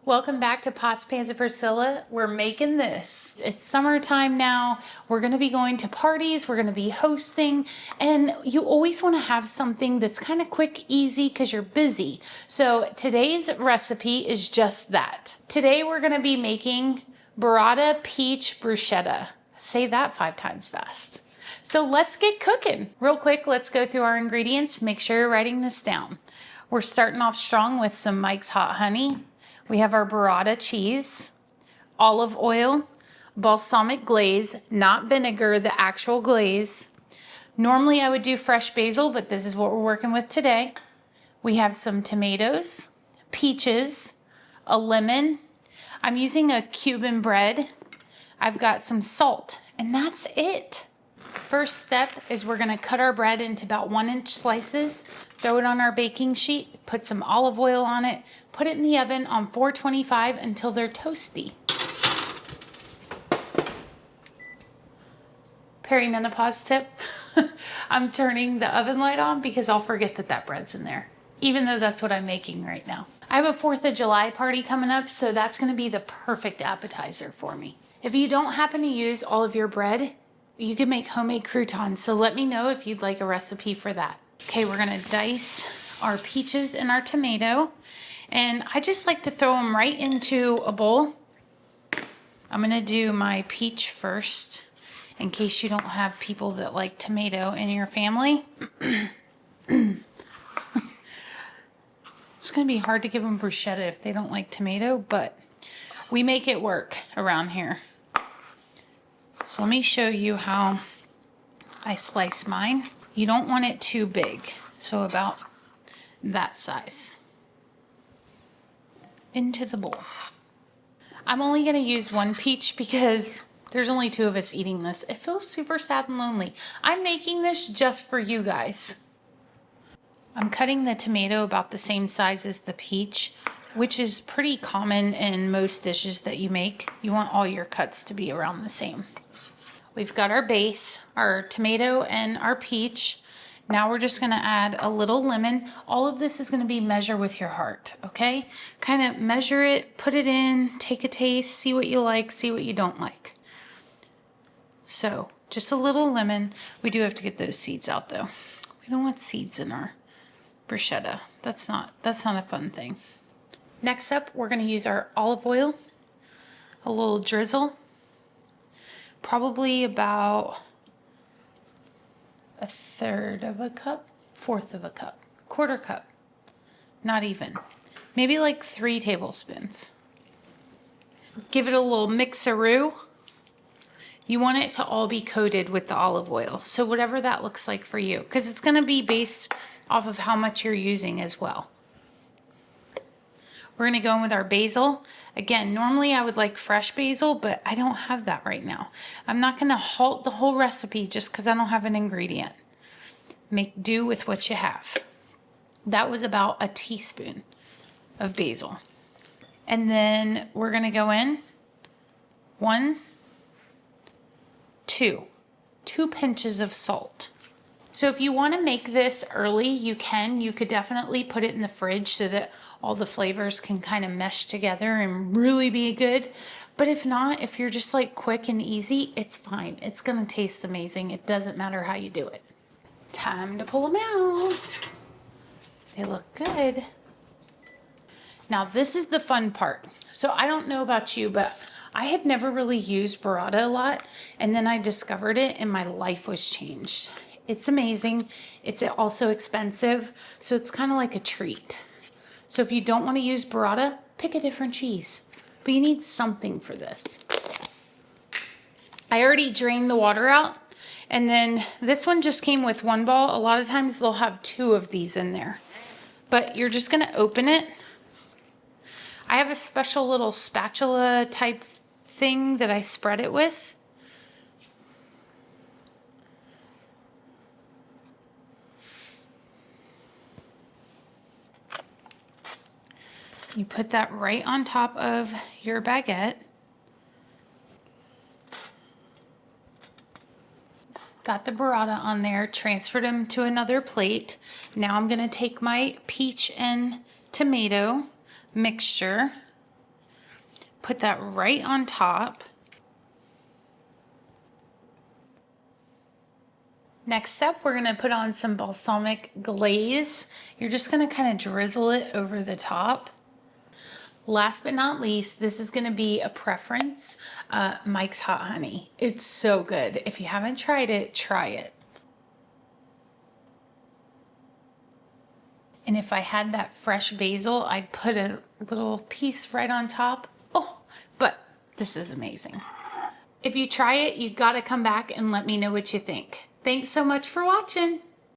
Welcome back to Pots, Pans, and Priscilla. We're making this. It's summertime now. We're gonna be going to parties, we're gonna be hosting, and you always wanna have something that's kind of quick, easy, because you're busy. So today's recipe is just that. Today we're gonna be making Burrata Peach Bruschetta. Say that 5 times fast. So let's get cooking. Real quick, let's go through our ingredients. Make sure you're writing this down. We're starting off strong with some Mike's Hot Honey. We have our burrata cheese, olive oil, balsamic glaze, not vinegar, the actual glaze. Normally I would do fresh basil, but this is what we're working with today. We have some tomatoes, peaches, a lemon. I'm using a Cuban bread. I've got some salt, and that's it. First step is we're gonna cut our bread into about 1-inch slices, throw it on our baking sheet, put some olive oil on it, put it in the oven on 425 until they're toasty. Perimenopause tip, I'm turning the oven light on because I'll forget that that bread's in there, even though that's what I'm making right now. I have a 4th of July party coming up, so that's gonna be the perfect appetizer for me. If you don't happen to use all of your bread, you can make homemade croutons, so let me know if you'd like a recipe for that. Okay, we're gonna dice our peaches and our tomato, and I just like to throw them right into a bowl. I'm gonna do my peach first, in case you don't have people that like tomato in your family. It's gonna be hard to give them bruschetta if they don't like tomato, but we make it work around here. So let me show you how I slice mine. You don't want it too big, so about that size. Into the bowl. I'm only gonna use 1 peach because there's only 2 of us eating this. It feels super sad and lonely. I'm making this just for you guys. I'm cutting the tomato about the same size as the peach, which is pretty common in most dishes that you make. You want all your cuts to be around the same. We've got our base, our tomato and our peach. Now we're just gonna add a little lemon. All of this is gonna be measure with your heart, okay? Kind of measure it, put it in, take a taste, see what you like, see what you don't like. So just a little lemon. We do have to get those seeds out though. We don't want seeds in our bruschetta. That's not a fun thing. Next up, we're gonna use our olive oil, a little drizzle. Probably about 1/3 of a cup, 1/4 of a cup, 1/4 cup, not even. Maybe like 3 tablespoons. Give it a little mixaroo. You want it to all be coated with the olive oil. So whatever that looks like for you, because it's gonna be based off of how much you're using as well. We're gonna go in with our basil. Again, normally I would like fresh basil, but I don't have that right now. I'm not gonna halt the whole recipe just because I don't have an ingredient. Make do with what you have. That was about a teaspoon of basil. And then we're gonna go in 2 pinches of salt. So if you want to make this early, you can. You could definitely put it in the fridge so that all the flavors can kind of mesh together and really be good. But if not, if you're just like quick and easy, it's fine. It's going to taste amazing. It doesn't matter how you do it. Time to pull them out. They look good. Now this is the fun part. So I don't know about you, but I had never really used burrata a lot. And then I discovered it and my life was changed. It's amazing. It's also expensive, so it's kind of like a treat. So if you don't want to use burrata, pick a different cheese. But you need something for this. I already drained the water out, and then this one just came with 1 ball. A lot of times they'll have 2 of these in there. But you're just gonna open it. I have a special little spatula type thing that I spread it with. You put that right on top of your baguette. Got the burrata on there, transferred them to another plate. Now I'm gonna take my peach and tomato mixture put that right on top. Next up, we're gonna put on some balsamic glaze. You're just gonna kind of drizzle it over the top. Last but not least, this is gonna be a preference, Mike's Hot Honey. It's so good. If you haven't tried it, try it. And if I had that fresh basil, I'd put a little piece right on top. Oh, but this is amazing. If you try it, you gotta come back and let me know what you think. Thanks so much for watching.